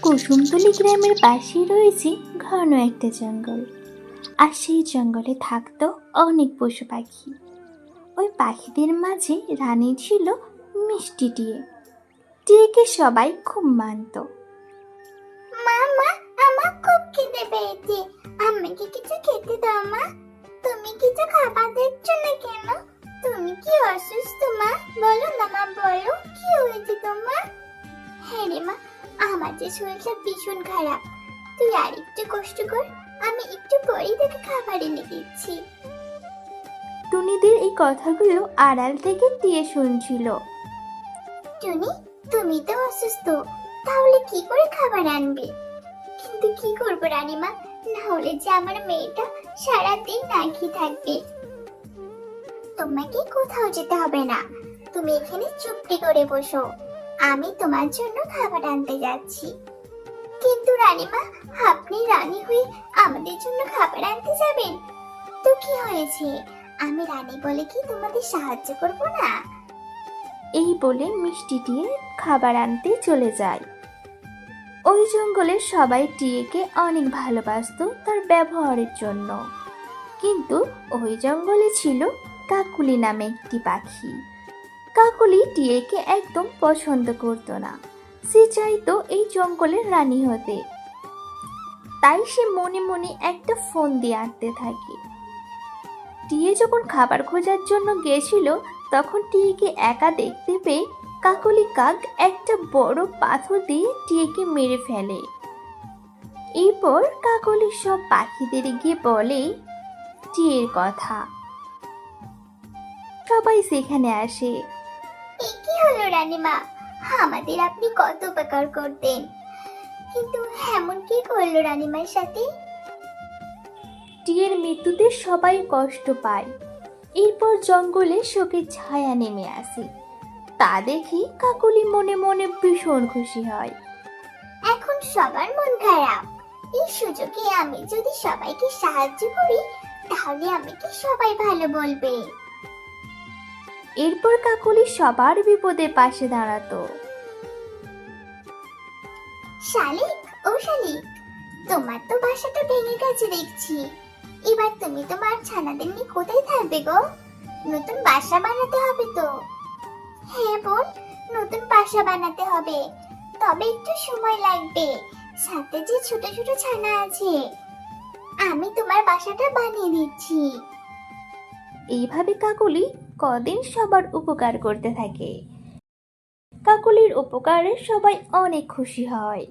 কুসুমতলি গ্রামের পাশেই রয়েছে ঘন একটা জঙ্গল। আর সেই জঙ্গলে থাকতো অনেক পশু পাখি। ওই পাখিদের মাঝে রানী ছিল মিষ্টি টিয়ে। টিয়েকে সবাই খুব মানত। মা মা আমার খুব খিদে পেয়েছে, আমাকে কিছু খেতে দাও মা। তুমি কিছু খাবার দিচ্ছ না কেন? তুমি কি অসুস্থ মা? বলো না মা, বলো কি হয়েছে তোমার? হ্যাঁ রে মা, আমার যে শরীরটা ভীষণ খারাপ। তুই আর একটু কষ্ট কর, আমি একটু পরেই তোকে খাবার এনে দিচ্ছি। টুনিদের এই কথাগুলো আড়াল থেকে টিয়ে শুনছিল। টুনি, তুমি তো অসুস্থ, তাহলে কি করে খাবার আনবে? কিন্তু কি করবো রানীমা, না হলে যে আমার মেয়েটা সারাদিন না খেয়ে থাকবে। তোমাকে কোথাও যেতে হবে না, তুমি এখানে চুপটি করে বসো, আমি তোমার জন্য খাবার আনতে যাচ্ছি। কিন্তু রানীমা, আপনি রানী হয়ে আমাদের জন্য খাবার আনতে যাবেন? তো কি হয়েছে, আমি রানী বলে কি তোমাদের সাহায্য করব না? এই বলে মিষ্টি টিয়ে খাবার আনতে চলে যায়। ওই জঙ্গলের সবাই টিয়েকে অনেক ভালোবাসতো তার ব্যবহারের জন্য। কিন্তু ওই জঙ্গলে ছিল কাকুলি নামে একটি পাখি। কাকুলি টিয়েকে একদম পছন্দ করতো না। সে চাইতো এই জঙ্গলের রানী হতে। তাই সে মনে মনে একটা ফোন দিয়ে আঁটতে থাকে। টিয়ে যখন খাবার খোঁজার জন্য গিয়েছিল, তখন টিয়েকে একা দেখতে পেয়ে কাকলি কাক একটা বড় পাথর দিয়ে টিয়েকে মেরে ফেলে। এরপর কাকলি সব পাখিদের গিয়ে বলে টিয়ের কথা। সবাই সেখানে আসে। এই কি হলো রানীমা, আমাদের আপনি কত উপকার করতেন, কিন্তু এমন কি করলো রানীমার সাথে? টিয়ের মৃত্যুতে সবাই কষ্ট পায়। এরপর জঙ্গলে শোকের ছায়া নেমে আসে। তা দেখে কাকলি মনে মনে ভীষণ খুশি হয়। এখন সবার মন খারাপ, এই সুযোগে আমি যদি সবাইকে সাহায্য করি, তাহলে আমাকে সবাই ভালো বলবে। এরপর কাকলি সবার বিপদে পাশে দাঁড়াতো। শালিক, ও শালিক, তোমার তো বাসাটা ভেঙে গেছে দেখছি। এবার তুমি তোমার ছানাদের নিয়ে কোথায় থাকবে গো? নতুন বাসা বানাতে হবে তো। হ্যাঁ বোন, নতুন বাসা বানাতে হবে, তবে একটু সময় লাগবে। সাথে যে ছোট ছোট ছানা আছে, আমি তোমার বাসাটা বানিয়ে দিচ্ছি। এইভাবে কাকলি কদিন সবার উপকার করতে থাকে। কাকলির উপকারে সবাই অনেক খুশি হয়।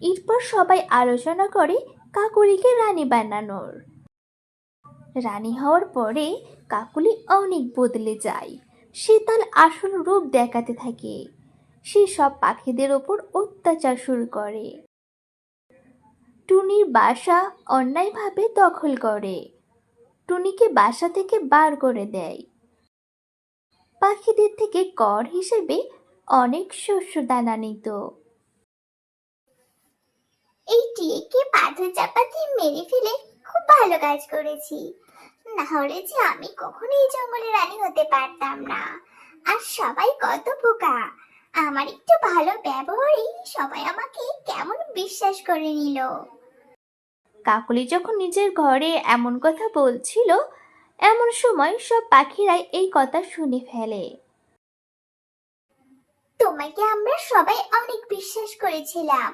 এরপর সবাই আলোচনা করে কাকলিকে রানী বানানোর। রানী হওয়ার পরে কাকলি অনেক বদলে যায়। সে তার আসল রূপ দেখাতে থাকে। সে সব পাখিদের ওপর অত্যাচার শুরু করে। টুনির বাসা অন্যায়ভাবে দখল করে। টুনিকে বাসা থেকে বার করে দেয়। পাখিদের থেকে কর হিসেবে অনেক শস্য দানা নিত। এই টিকে পাথর চাপা দিয়ে মেরে ফেলে খুব ভালো কাজ করেছি, না হলে যে আমি কখনো এই জঙ্গলে রানী হতে পারতাম না। আর সবাই কত বোকা, আমার একটু ভালো ব্যবহারেই সবাই আমাকে কেমন বিশ্বাস করে নিল। কাকলি যখন নিজের ঘরে এমন কথা বলছিল, এমন সময় সব পাখিরাই এই কথা শুনে ফেলে। তোমাকে আমরা সবাই অনেক বিশ্বাস করেছিলাম,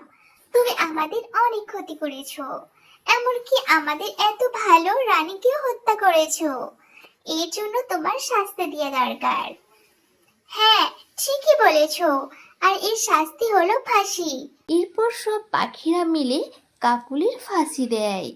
তুমি আমাদের অনেক ক্ষতি করেছো, এমনকি আমাদের এত ভালো রানীকেও হত্যা করেছো। এর জন্য তোমার শাস্তি দেওয়া দরকার। হ্যাঁ, ঠিকই বলেছো, আর এর শাস্তি হলো ফাঁসি। এরপর সব পাখিরা মিলে কাকুলির ফাঁসি দেয়।